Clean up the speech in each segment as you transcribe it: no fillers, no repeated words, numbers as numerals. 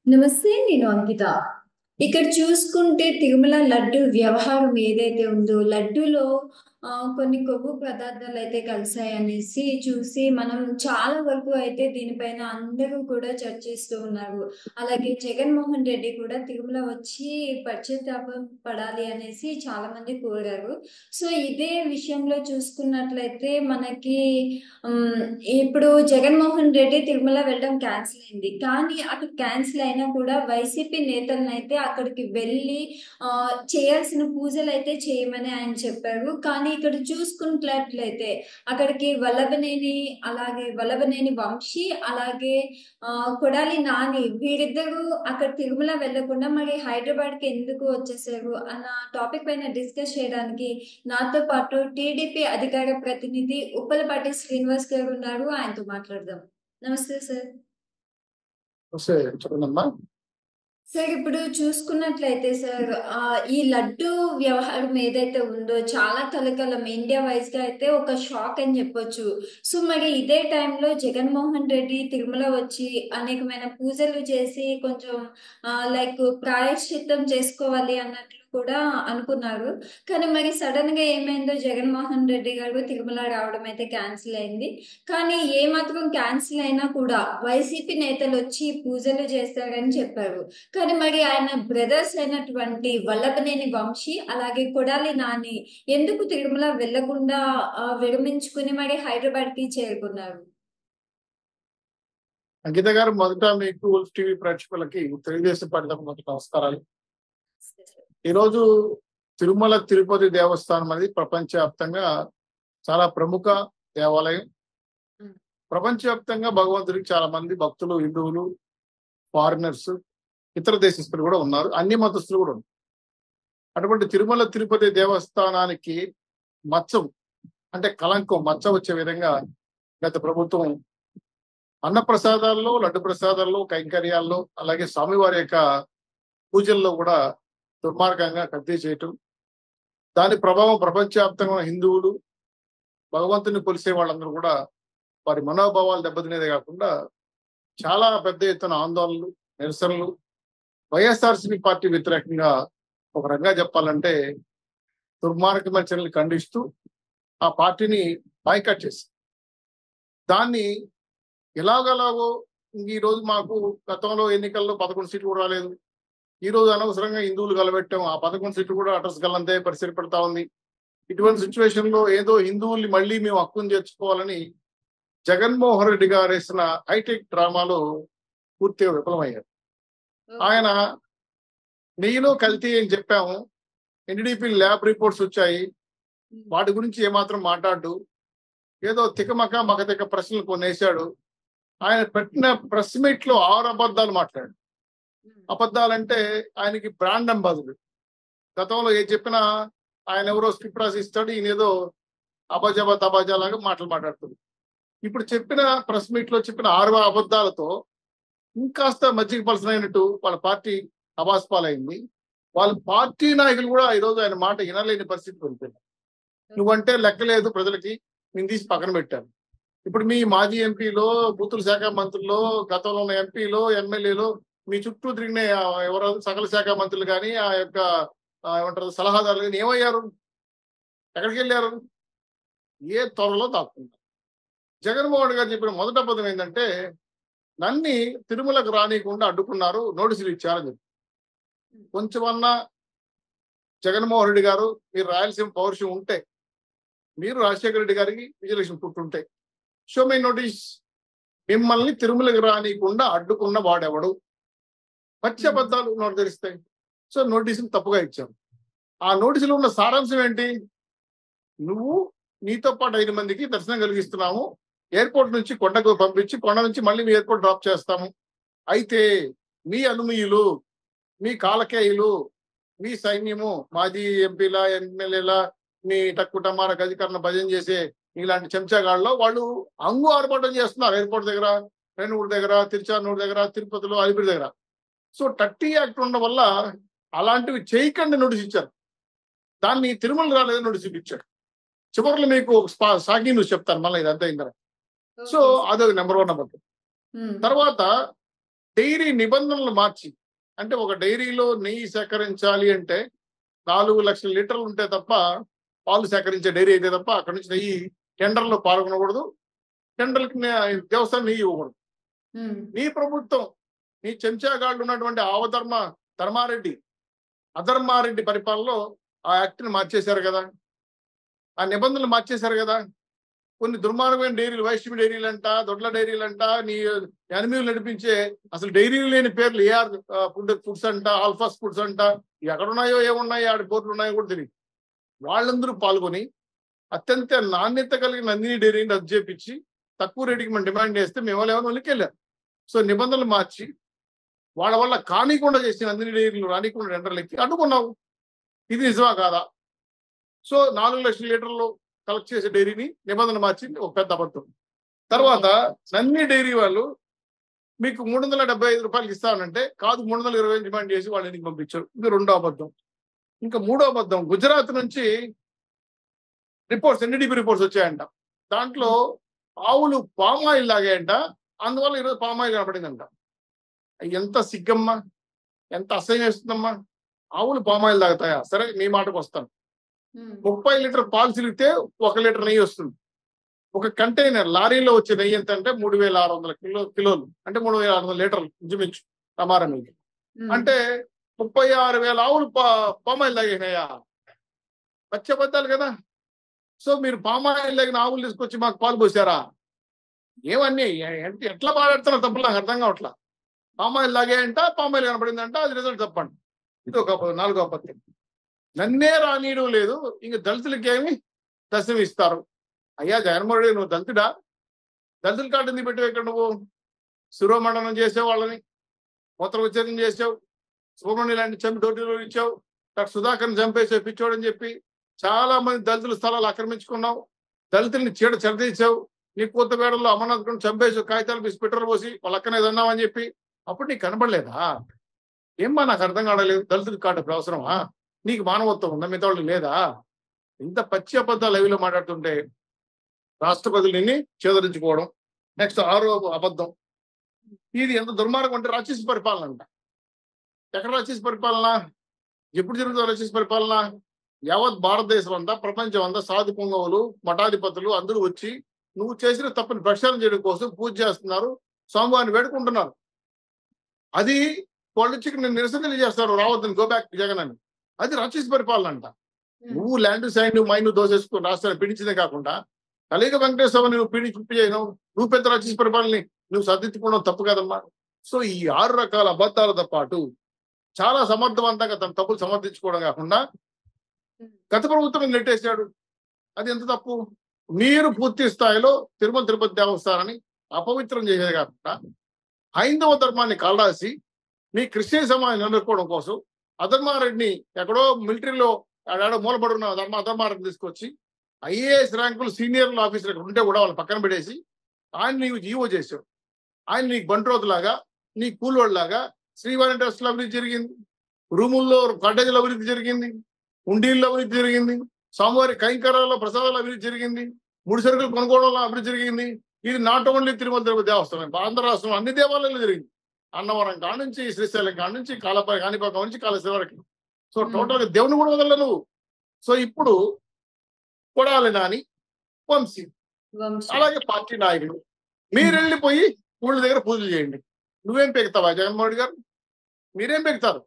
నమస్తే. నేను అంకిత. ఇక్కడ చూసుకుంటే తిరుమల లడ్డు వ్యవహారం ఏదైతే ఉందో, లడ్డూలో కొన్ని కొవ్వు పదార్థాలైతే కలిసాయనేసి చూసి మనం చాలా వరకు అయితే దీనిపైన అందరూ కూడా చర్చిస్తూ ఉన్నారు. అలాగే జగన్మోహన్ రెడ్డి కూడా తిరుమల వచ్చి పశ్చాత్తాపం పడాలి అనేసి చాలామంది కోరారు. సో, ఇదే విషయంలో చూసుకున్నట్లయితే మనకి హ్మ్. ఇప్పుడు జగన్మోహన్ రెడ్డి తిరుమల వెళ్ళడం క్యాన్సిల్ అయింది. కానీ అక్కడ క్యాన్సిల్ అయినా కూడా వైసీపీ నేతలనైతే అక్కడికి వెళ్ళి చేయాల్సిన పూజలైతే చేయమని ఆయన చెప్పారు. కానీ ఇక్కడ చూసుకున్నట్లయితే అక్కడికి వల్లభనేని వంశీ అలాగే కొడాలి నాని వీరిద్దరూ అక్కడ తిరుమల వెళ్ళకుండా మరి హైదరాబాద్‌కి ఎందుకు వచ్చేసారు అన్న టాపిక్ పైన డిస్కస్ చేయడానికి నాతో పాటు టీడీపీ అధికార ప్రతినిధి ఉప్పలపాటి శ్రీనివాస్ గారు ఉన్నారు. ఆయనతో మాట్లాడదాం. నమస్తే సార్. వస్తే చెప్పండమ్మా. సార్, ఇప్పుడు చూసుకున్నట్లయితే సార్, ఈ లడ్డు వ్యవహారం ఏదైతే ఉందో చాలా కలకలం ఇండియా వైస్‌గా అయితే ఒక షాక్ అని చెప్పొచ్చు. సో, మరి ఇదే టైంలో జగన్మోహన్ రెడ్డి తిరుమల వచ్చి అనేకమైన పూజలు చేసి కొంచెం లైక్ ప్రాయశ్చిత్తం చేసుకోవాలి అన్నట్లు కూడా అనుకున్నారు. కానీ మరి సడెన్‌గా ఏమైందో జగన్మోహన్ రెడ్డి గారు తిరుమల రావడం అయితే క్యాన్సిల్ అయింది. కానీ ఏమాత్రం క్యాన్సిల్ అయినా కూడా వైసీపీ నేతలొచ్చి పూజలు చేస్తారని చెప్పారు. కానీ మరి ఆయన బ్రదర్స్ అయినటువంటి వల్లభనేని వంశీ, అలాగే కొడాలి నాని ఎందుకు తిరుమల వెళ్ళకుండా విరమించుకుని మరి హైదరాబాద్‌కి చేరుకున్నారు? అంకిత గారు, మొదట మీకు ఉల్ఫ్ టీవీ ప్రేక్షకులకి తెలుగుదేశం పార్టీ తరఫున మొదట నమస్కారాలు. ఈరోజు తిరుమల తిరుపతి దేవస్థానం అనేది ప్రపంచవ్యాప్తంగా చాలా ప్రముఖ దేవాలయం. హ్మ్. ప్రపంచవ్యాప్తంగా భగవంతుడికి చాలా మంది భక్తులు, హిందువులు, ఫారినర్స్, ఇతర దేశస్తులు కూడా ఉన్నారు. అన్ని మతస్థులు కూడా ఉన్నారు. అటువంటి తిరుమల తిరుపతి దేవస్థానానికి మచ్చం అంటే కలంకం మచ్చ వచ్చే విధంగా గత ప్రభుత్వం అన్నప్రసాదాల్లో, లడ్డు ప్రసాదాల్లో, కైంకర్యాల్లో, అలాగే స్వామివారి యొక్క పూజల్లో కూడా దుర్మార్గంగా కల్తీ చేయటం, దాని ప్రభావం ప్రపంచవ్యాప్తంగా ఉన్న హిందువులు, భగవంతుని కొలిసే వాళ్ళందరూ కూడా వారి మనోభావాలు దెబ్బతినేదే కాకుండా చాలా పెద్ద ఎత్తున ఆందోళనలు, నిరసనలు, వైఎస్ఆర్సీపీ పార్టీ వ్యతిరేకంగా ఒక రకంగా చెప్పాలంటే దుర్మార్గమైన చర్యలు ఖండిస్తూ ఆ పార్టీని బాయ్కాట్ చేసి దాన్ని ఎలాగలాగో ఈ రోజు మాకు గతంలో ఎన్నికల్లో 11 సీట్లు కూడా రాలేదు. ఈ రోజు అనవసరంగా హిందువులు కలబెట్టాం, ఆ 11 సీట్లు కూడా అడ్రస్ గల్లంతే పరిస్థితి పెడతా ఉంది. ఇటువంటి సిచ్యువేషన్ లో ఏదో హిందువుల్ని మళ్ళీ మేము హక్కును చేర్చుకోవాలని జగన్మోహన్ రెడ్డి గారు వేసిన హైటెక్ డ్రామాలో పూర్తిగా విఫలమయ్యారు. ఆయన నెయ్యిలో కల్తీ అని చెప్పాము, ఎన్డీపీ ల్యాబ్ రిపోర్ట్స్ వచ్చాయి, వాటి గురించి ఏమాత్రం మాట్లాడు, ఏదో తికమక మగతిక ప్రశ్నలు కొన్ని వేశాడు. ఆయన పెట్టిన ప్రెస్ మీట్ లో 6 అబద్ధాలు మాట్లాడు. అబద్ధాలంటే ఆయనకి బ్రాండ్ అంబాసిడర్. గతంలో ఏది చెప్పినా ఆయన ఎవరో స్క్రిప్ట్ రాసి ఇస్తాడు, ఈయన ఏదో అబజబా తబాజా లాగా మాటలు మాట్లాడుతుంది. ఇప్పుడు చెప్పిన ప్రెస్ మీట్ లో చెప్పిన 6 అబద్ధాలతో ఇంకాస్త మజ్జిగ పలసనైనట్టు వాళ్ళ పార్టీ అబాస్పాలైంది. వాళ్ళ పార్టీ నాయకులు కూడా ఈరోజు ఆయన మాట వినలేని పరిస్థితి పెరిగిపోయింది. నువ్వంటే లెక్కలేదు ప్రజలకి, నేను తీసి పక్కన పెట్టాను. ఇప్పుడు మీ మాజీ ఎంపీలో, బూతుల శాఖ మంత్రుల్లో, గతంలో ఉన్న ఎంపీలో, ఎమ్మెల్యేలో మీ చుట్టూ తిరిగిన ఎవరో సకల శాఖ మంత్రులు కానీ ఆ యొక్క ఏమంటారు సలహాదారులు కానీ ఏమయ్యారు? ఎక్కడికి వెళ్ళారు? ఏ త్వరలో దాక్కున్నారు. జగన్మోహన్ గారు చెప్పిన మొదటి అబద్ధం ఏంటంటే నన్ని తిరుమలకు రానియకుండా అడ్డుకున్నారు, నోటీసులు ఇచ్చారని చెప్పి. కొంచెమన్నా జగన్మోహన్ రెడ్డి గారు మీరు రాయలసీమ పౌరుషం ఉంటే, మీరు రాజశేఖర రెడ్డి గారికి విజయలక్ష్మి పుట్టుంటే షో మై నోటీస్. మిమ్మల్ని తిరుమలకు రానియకుండా అడ్డుకున్న వాడెవడు? పచ్చి అబద్ధాలు నోటు తెరిస్తాయి. సో నోటీసులు తప్పుగా ఇచ్చారు. ఆ నోటీసులో ఉన్న సారాంశం ఏంటి? నువ్వు నీతో పాటు 5 మందికి దర్శనం కలిగిస్తున్నాము, ఎయిర్పోర్ట్ నుంచి కొండకు పంపించి కొండ నుంచి మళ్ళీ మీ ఎయిర్పోర్ట్ డ్రాప్ చేస్తాము. అయితే మీ అనుమీయులు, మీ కాలకేయులు, మీ సైన్యము, మాజీ ఎంపీల, ఎమ్మెల్యేల, మీ టక్కుటమార గజకరణ భజన చేసే ఇలాంటి చెంచాగాళ్ళలో వాళ్ళు అంగు ఆర్భాటం చేస్తున్నారు ఎయిర్పోర్ట్ దగ్గర, రేణుగుడి దగ్గర, తిరుచానూరు దగ్గర, తిరుపతిలో, అలిపిరి దగ్గర. సో 30 యాక్ట్ ఉండడం వల్ల అలాంటివి చేయకండి నోటీస్ ఇచ్చారు. దాన్ని తిరుమల రాలేదని నోటీస్ ఇచ్చాడు. చివరిలో మీకు ఒక సాగి న్యూస్ చెప్తాను మళ్ళీ ఇదంతా అయిన తర్వాత. సో అదొక నెంబర్ 1 అబద్ధం. తర్వాత డైరీ నిబంధనలు మార్చి, అంటే ఒక డైరీలో నెయ్యి సేకరించాలి అంటే 4 లక్షల లీటర్లు ఉంటే తప్ప, పాలు సేకరించే డైరీ అయితే తప్ప అక్కడి నుంచి నెయ్యి టెండర్లో పాల్గొనకూడదు, టెండర్కి దేవస్థానం నెయ్యి ఇవ్వకూడదు. నీ ప్రభుత్వం, నీ చెంచాగాళ్ళు ఉన్నటువంటి అధర్మారెడ్డి పరిపాలనలో ఆ యాక్ట్ని మార్చేశారు కదా, ఆ నిబంధనలు మార్చేశారు కదా. కొన్ని దుర్మార్గమైన డైరీలు, వైష్ణవి డైరీలు అంట, దొడ్ల డైరీలు అంట, నీ ఎనిమిలు నడిపించే అసలు డైరీలు లేని పేర్లు ఏఆర్ ఫుడ్స్ అంట, ఆల్ఫాస్ ఫుడ్స్ అంట, ఎక్కడున్నాయో ఏమున్నాయో ఆడ బోర్డులు ఉన్నాయో కూడా తెలియదు. వాళ్ళందరూ పాల్గొని అత్యంత నాణ్యత కలిగిన నందిని డైరీని రద్దు చేపించి తక్కువ రేటుకి మనం డిమాండ్ చేస్తే మేము ఏమైనా వెళ్ళారు. సో నిబంధనలు మార్చి వాళ్ళ వల్ల కానీకుండా చేసి నందిని డైరీలు రానికుండా టెండర్లు ఎక్కి అడ్డుకున్నావు. ఇది నిజమా కాదా? సో 4 లక్షల లీటర్లు కలెక్ట్ చేసే డైరీని నిబంధన మార్చింది ఒక పెద్ద అబద్ధం. తర్వాత నందిని డైరీ వాళ్ళు మీకు 375 రూపాయలకి ఇస్తానంటే కాదు 320 డిమాండ్ చేసి వాళ్ళు ఇంటికి పంపించారు. ఇది రెండో అబద్ధం. ఇంకా మూడో అబద్ధం, గుజరాత్ నుంచి ఎన్డీడీపీ రిపోర్ట్స్ వచ్చాయంట. దాంట్లో ఆవులు పామాయిల్ తాగాయంట, అందువల్ల ఈరోజు పామాయిల్ కనపడిందంట. ఎంత సిగ్గమ్మా, ఎంత అసహ్యం వేస్తుందమ్మా. ఆవులు పామాయిల్ తాగుతాయా? సరే, మీ మాటకు వస్తాను. 30 లీటర్ పాలు చిలిగితే 1 లీటర్ నెయ్యి వస్తుంది. ఒక కంటైనర్ లారీలో వచ్చే నెయ్యి ఎంత అంటే 3600 కిలోలు, అంటే 3600 లీటర్లు ఇంచుమించు టమారా నెయ్యి. అంటే 36,000 ఆవులు పామాయిల్ తాగినాయా? పచ్చబద్దాలు కదా. సో మీరు పామాయిల్ తాగిన ఆవులు తీసుకొచ్చి మాకు పాలు పోసారా? ఏమన్నీ ఎట్లా మాట్లాడుతున్నారు? తప్పులు నాకు అర్థం కావట్లా. పామాయిల్ తాగాయంట, పామాయిల్ కనపడిందంట, అది రిజల్ట్ చెప్పండి. ఇది ఒక 4వ అబద్ధం. నన్నే రానీయడం లేదు, ఇంక దళితులకి ఏమి దశమి ఇస్తారు. అయ్యా జగన్మోహన్ రెడ్డి, నువ్వు దళితుడా? దళితుల కార్డు ఎందుకు పెట్టావు ఇక్కడ? నువ్వు శిరోమండనం చేసావు, వాళ్ళని మూత్ర విచ్ఛేదం చేసావు, సుబ్రహ్మణ్యం లాంటి చంపి డోటీలో ఇచ్చావు, డాక్టర్ సుధాకర్ని చంపేసి పిచ్చోడని చెప్పి చాలా మంది దళితుల స్థలాలు ఆక్రమించుకున్నావు, దళితుల్ని చెరదీసావు. నీ కొత్తపేటలో అమర్నాథ్ చంపేసి కాగితాలు తీసి పెట్రోల్ పోసి వాళ్ళ అక్కనే తిన్నామని చెప్పి అప్పుడు నీకు కనపడలేదా? ఏమ్మా నాకు అర్థం కావడలేదు. దళితుల కార్డు ఇప్పుడు అవసరమా? నీకు మానవత్వం ఉందా? మిగతా వాళ్ళకి లేదా? ఇంత పచ్చి అబద్ధాలు అవిలో మాట్లాడుతుంటే రాష్ట్రపతులు నిన్ను చేదరించుకోవడం. నెక్స్ట్ 6వ అబద్ధం, ఇది ఎంత దుర్మార్గం అంటే రాక్షస పరిపాలన అంట. ఎక్కడ రాక్షస పరిపాలన? ఎప్పుడు జరుగుతుంది రాక్షస పరిపాలన? యావత్ భారతదేశం అంతా, ప్రపంచం అంతా సాధు పుంగవులు, మఠాధిపతులు అందరూ వచ్చి నువ్వు చేసిన తప్పుని ప్రక్షాళన చేయడం కోసం పూజ చేస్తున్నారు, స్వామివారిని వేడుకుంటున్నారు. అది వాళ్ళు వచ్చి నేను నిరసన తెలియజేస్తారు, రావద్దని, గో బ్యాక్ జగన్ అని. అది రాక్షస పరిపాలన అంట. నువ్వు ల్యాండ్ సైన్ మైన్ దోసేసుకుని రాష్ట్రాన్ని పీడించదే కాకుండా కలిగ వెంకటేశ్వరని నువ్వు పీడించను, నువ్వు పెద్ద రాక్షస పరిపాలనని నువ్వు సర్దించుకోవడం తప్పు కదమ్మా. సో ఈ 6 రకాల అబద్ధాలతో పాటు చాలా సమర్థవంతంగా తన తప్పులు సమర్థించుకోవడం కాకుండా గత ప్రభుత్వం నెట్టేశాడు. అది ఎంత తప్పు? మీరు పూర్తి స్థాయిలో తిరుమల తిరుపతి దేవస్థానాన్ని అపవిత్రం చేసేది కాకుండా హైందవ ధర్మాన్ని కాలరాసి మీ క్రిస్టియన్ సమాజం నిలబెట్టుకోవడం కోసం అధర్మారెడ్డిని ఎక్కడో మిలిటరీలో ఆడో మూలబడున్న అధర్మారెడ్డిని తీసుకొచ్చి ఐఏఎస్ ర్యాంకులు సీనియర్ ఆఫీసర్ ఉంటే కూడా వాళ్ళు పక్కన పెట్టేసి ఆయన నీకు జీవో చేశాడు. ఆయన నీకు బంట్రోతులాగా, నీ కూలోళ్ళలాగా శ్రీవారి ట్రస్టులో అభివృద్ధి జరిగింది, రూముల్లో కాటేజీల అభివృద్ధి జరిగింది, ఉండీల్లో అభివృద్ధి జరిగింది, స్వామివారి కైంకర్యాల్లో ప్రసాదాల అభివృద్ధి జరిగింది, ముడి సరుకులు కొనుక్కోవడంలో అభివృద్ధి జరిగింది. ఇది నాట్ ఓన్లీ తిరుమల తిరుపతి దేవస్థానం, ఆంధ్ర రాష్ట్రంలో అన్ని దేవాలయాలు జరిగింది. అన్నవరం కాడ నుంచి, శ్రీశైలం కాడ నుంచి, కాణిపాకం నుంచి కాళేశ్వరం వరకు. సో టోటల్ గా దేవుని కూడా వదల నువ్వు. సో ఇప్పుడు కొడాలి నాని, వంశీ, అలాగే పార్టీ నాయకులు మీరు వెళ్ళిపోయి ఊళ్ళ దగ్గర పూజలు చేయండి. నువ్వేం పెగుతావా జగన్మోహన్ రెడ్డి గారు? మీరేం పెగుతారు?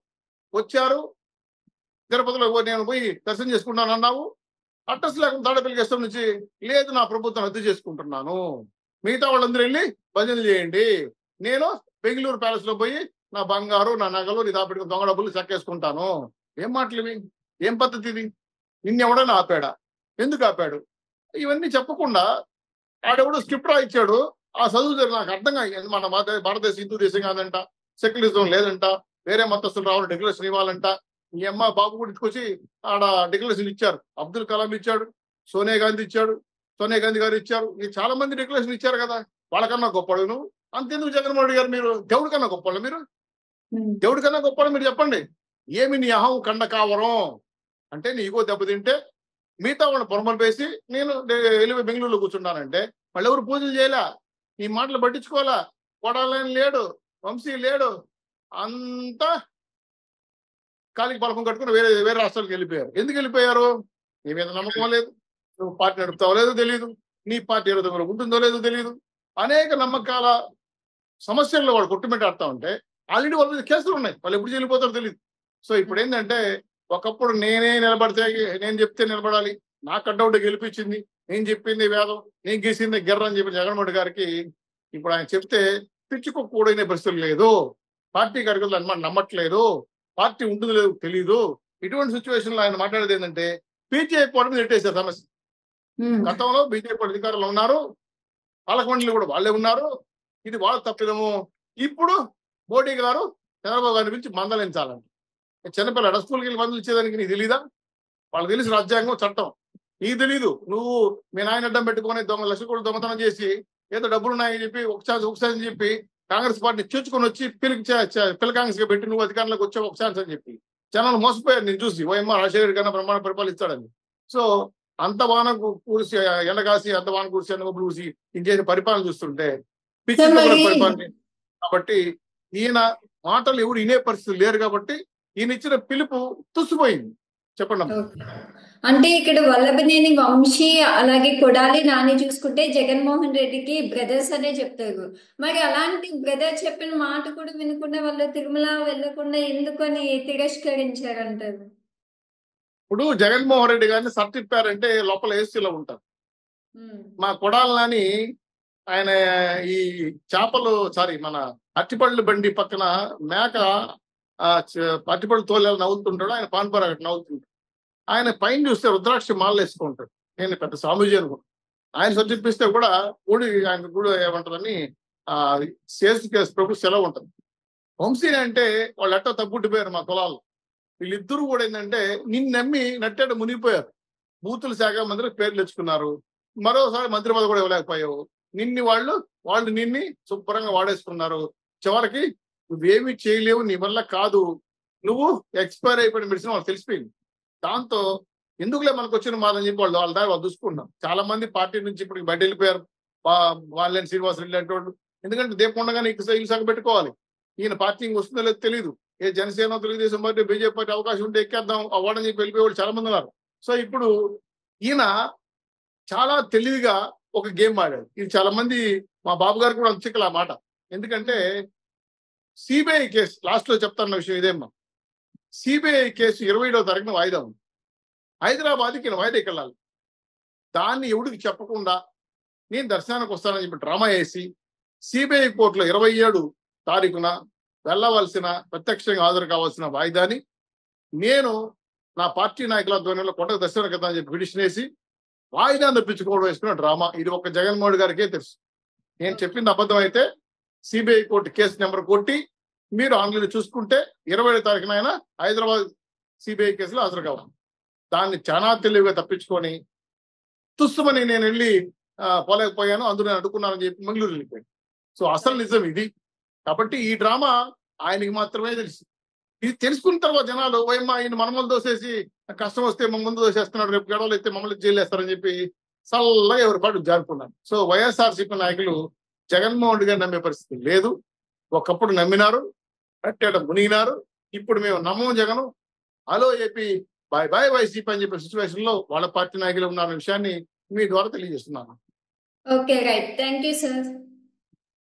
వచ్చారు తిరుపతిలో నేను పోయి దర్శనం చేసుకుంటాను అన్నావు, అడ్రస్ లేకుండా తాడపల్లిగేశ్వరం నుంచి లేదు నా ప్రభుత్వం రద్దు చేసుకుంటున్నాను, మిగతా వాళ్ళందరూ వెళ్ళి భజనలు చేయండి, నేను బెంగళూరు ప్యాలెస్ లో పోయి నా బంగారు, నా నగలు, నీ దాపెట్టుకుని దొంగ డబ్బులు చెక్కేసుకుంటాను. ఏం మాటలు ఇవి? ఏం పద్ధతి ఇది? నిన్నెవడని ఆపాడా? ఎందుకు ఆపాడు? ఇవన్నీ చెప్పకుండా ఆడెవడో స్క్రిప్ట్ రాయిచ్చాడు, ఆ చదువు నాకు అర్థం కాదు. మన భారతదేశ హిందూ దేశం కాదంట, సెక్యులరిజం లేదంట, వేరే మతస్థులు రావాలి, డిక్లరేషన్ ఇవ్వాలంట. ఈ అమ్మ బాబు కూడా ఇచ్చుకొచ్చి ఆడ డిక్లరేషన్ ఇచ్చారు. అబ్దుల్ కలాం ఇచ్చాడు, సోనియా గాంధీ గారు ఇచ్చారు, ఈ చాలా మంది డిక్లరేషన్ ఇచ్చారు కదా. వాళ్ళకన్నా గొప్పడు నువ్వు. అంతెందుకు జగన్మోహన్ రెడ్డి గారు, మీరు దేవుడి కన్నా గొప్పవాళ్ళు, మీరు దేవుడి కన్నా గొప్పవాళ్ళు మీరు చెప్పండి. ఏమి నీ అహం కండ కావరం అంటే నీ ఈగో దెబ్బతింటే మిగతా వాళ్ళని పొరమలు వేసి నేను వెళ్ళి బెంగళూరులో కూర్చున్నానంటే వాళ్ళు ఎవరు పూజలు చేయలే, నీ మాటలు పట్టించుకోవాలా. కొడాలని లేడు, వంశీ లేడు, అంతా కాలికి బలపం కట్టుకుని వేరే వేరే రాష్ట్రాలకు వెళ్ళిపోయారు. ఎందుకు వెళ్ళిపోయారు? నీ మీద నమ్మకం లేదు, నువ్వు పార్టీ నడుపుతావో లేదో తెలియదు, నీ పార్టీ ఏ విధంగా ఉంటుందో లేదో తెలియదు. అనేక నమ్మకాల సమస్యల్లో వాళ్ళు కొట్టుమిట్టాడుతూ ఉంటే ఆల్రెడీ వాళ్ళ మీద కేసులు ఉన్నాయి, వాళ్ళు ఎప్పుడు వెళ్ళిపోతారో తెలియదు. సో ఇప్పుడు ఏంటంటే, ఒకప్పుడు నేనే నిలబడితే, నేను చెప్తే నిలబడాలి, నా కట్అవుట్ గెలిపించింది, నేను చెప్పింది వేదం, నేను గీసింది గిర్ర అని చెప్పి జగన్మోహన్ రెడ్డి గారికి ఇప్పుడు ఆయన చెప్తే పిచ్చుకు కూడైన పరిస్థితులు లేదు, పార్టీ కార్యకర్తలు అనమాట నమ్మట్లేదు, పార్టీ ఉంటుంది లేదు తెలియదు. ఇటువంటి సిచ్యువేషన్ లో ఆయన మాట్లాడేది ఏంటంటే బీజేపీ పార్టీ మీద నెట్టేశారు సమస్య. గతంలో బీజేపీ అధికారులు ఉన్నారు, పాలకమండలి కూడా వాళ్ళే ఉన్నారు, ఇది వాళ్ళ తప్పిదము. ఇప్పుడు మోడీ గారు చంద్రబాబు గారిని పిలిచి మందలించాలంట. చిన్నపిల్లడు స్కూల్కి వెళ్ళి మందులు ఇచ్చేదానికి నీకు తెలీదా? వాళ్ళకి తెలిసి రాజ్యాంగం చట్టం, నీకు తెలీదు. నువ్వు మీ నాయన అడ్డం పెట్టుకొని లక్ష కోట్లు దొంగతనం చేసి ఏదో డబ్బులు ఉన్నాయని చెప్పి ఒకసారి అని చెప్పి కాంగ్రెస్ పార్టీని చేర్చుకొని వచ్చి పిల్ల కాంగ్రెస్ గా పెట్టి నువ్వు అధికారంలోకి వచ్చావు ఒకసారి అని చెప్పి జనాలు మోసపోయారు నేను చూసి. ఓఎంఆర్ రాజశేఖర్ కన్నా బ్రహ్మాండ పరిపాలిస్తాడని. సో అంత వాన కూర్చి ఎండ కాసి, అంత వాన కూర్చి ఎండ కూర్చి ఇంకేసి పరిపాలన చూస్తుంటే పిచ్చి పరిపాలన. కాబట్టి ఈయన మాటలు ఎవరు వినే పరిస్థితి లేరు కాబట్టి ఈయన ఇచ్చిన పిలుపు తుసిపోయింది. చెప్పండి అమ్మా. అంటే ఇక్కడ వల్లభనేని వంశీ అలాగే కొడాలి నాని చూసుకుంటే జగన్మోహన్ రెడ్డికి బ్రదర్స్ అనే చెప్తారు. మరి అలాంటి బ్రదర్ చెప్పిన మాట కూడా వినకుండా వాళ్ళు తిరుమల వెళ్ళకుండా ఎందుకని తిరస్కరించారంటారు? ఇప్పుడు జగన్మోహన్ రెడ్డి గారిని సర్టిప్పారంటే లోపల ఏసీలో ఉంటారు. మా కొడాలి నాని ఆయన ఈ చేపలు మన అట్టిపళ్ళు బండి పక్కన మేక అట్టిపళ్ళు తోలేలా నవ్వుతుంటాడు, ఆయన పాన్పర నవ్వుతుంటాడు. ఆయన పైన చూస్తే రుద్రాక్ష మాలలు వేసుకుంటాడు. నేను పెద్ద స్వామీజీ అనుకో, ఆయన సర్టిపిస్తే కూడా గుడి ఆయన గుడి ఏమంటారని ప్రభు సెలవు ఉంటుంది. వంశీ అంటే వాళ్ళు ఎట్టో తగ్గుండిపోయారు మా కులాలు. వీళ్ళిద్దరూ కూడా ఏంటంటే నిన్ను నమ్మి నట్టేట మునిగిపోయారు. బూతుల శాఖ మంత్రికి పేర్లు తెచ్చుకున్నారు, మరోసారి మంత్రి పదవి కూడా ఇవ్వలేకపోయావు. వాళ్ళు నిన్ని శుభ్రంగా వాడేసుకున్నారు. చివరికి నువ్వేమి చేయలేవు, నీ వల్ల కాదు, నువ్వు ఎక్స్పైర్ అయిపోయిన మెడిసిన్ వాళ్ళకి తెలిసిపోయింది. దాంతో ఎందుకులే మనకు వచ్చిన మాదని చెప్పి వాళ్ళ దారి వాళ్ళు చూసుకున్నాం. చాలా మంది పార్టీ నుంచి ఇప్పుడు బయట వెళ్ళిపోయారు, వాళ్ళని శ్రీనివాసరెడ్డి అంటే వాళ్ళు. ఎందుకంటే దీపండగానే ఇల్లు సగ పెట్టుకోవాలి. ఈయన పార్టీ వస్తుందో లేదో తెలియదు. ఏ Janasena, Telugudesam party, BJP party అవకాశం ఉంటే ఎక్కేద్దాం అవ్వడని చెప్పి వెళ్ళిపోయేవాళ్ళు చాలా మంది ఉన్నారు. సో ఇప్పుడు ఈయన చాలా తెలివిగా ఒక గేమ్ ఆడాడు. ఇది చాలా మంది మా బాబు గారు కూడా అంచికల మాట. ఎందుకంటే సిబిఐ కేసు లాస్ట్ లో చెప్తాన్న విషయం ఇదేమ్మా. సిబిఐ కేసు 27వ తారీఖున వాయిదా ఉంది. హైదరాబాద్కి వాయిదాకి వెళ్ళాలి. దాన్ని ఎవడికి చెప్పకుండా నేను దర్శనానికి వస్తానని చెప్పి డ్రామా వేసి సిబిఐ కోర్టులో 27 తారీఖున వెళ్ళవలసిన, ప్రత్యక్షంగా హాజరు కావాల్సిన వాయిదాని నేను నా పార్టీ నాయకుల ధ్వనిలో కొట్టకు దర్శనం కదా అని చెప్పి పిటిషన్ వేసి వాయిదా తప్పించుకోవడం వేసుకున్న డ్రామా. ఇది ఒక జగన్మోహన్ గారికే తెలుసు. నేను చెప్పింది అబద్ధం అయితే సిబిఐ కోర్టు కేసు నెంబర్ కొట్టి మీరు ఆన్లైన్ చూసుకుంటే 27వ తారీఖున ఆయన హైదరాబాద్ సిబిఐ కేసులో హాజరు కావాలి. దాన్ని చాలా తెలివిగా తప్పించుకొని తుస్సుమని నేను వెళ్ళి పోలేకపోయాను, అందులో నేను అడ్డుకున్నానని చెప్పి మంగళూరు వెళ్ళిపోయాను. సో అసలు నిజం ఇది. కాబట్టి ఈ డ్రామా ఆయనకి మాత్రమే తెలుసు. ఇది తెలుసుకున్న తర్వాత జనాలు ఓయమ్మ ఈయన మనమల్ని దోసేసి కష్టం వస్తే మా ముందు దోసేస్తున్నాడు, రేపు గడవలు అయితే మమ్మల్ని జైలు వేస్తారని చెప్పి చల్లగా ఎవరి పాటు జారుకున్నారు. సో వైఎస్ఆర్సీపీ నాయకులు జగన్మోహన్ రెడ్డి గారు నమ్మే పరిస్థితి లేదు. ఒకప్పుడు నమ్మినారు, కట్టేట మునిగినారు. ఇప్పుడు మేము నమ్మం Jagan, hello AP, bye bye YCP అని చెప్పే సిచ్యువేషన్ లో వాళ్ళ పార్టీ నాయకులు ఉన్న విషయాన్ని మీ ద్వారా తెలియజేస్తున్నాను. Okay, right. Thank you sir.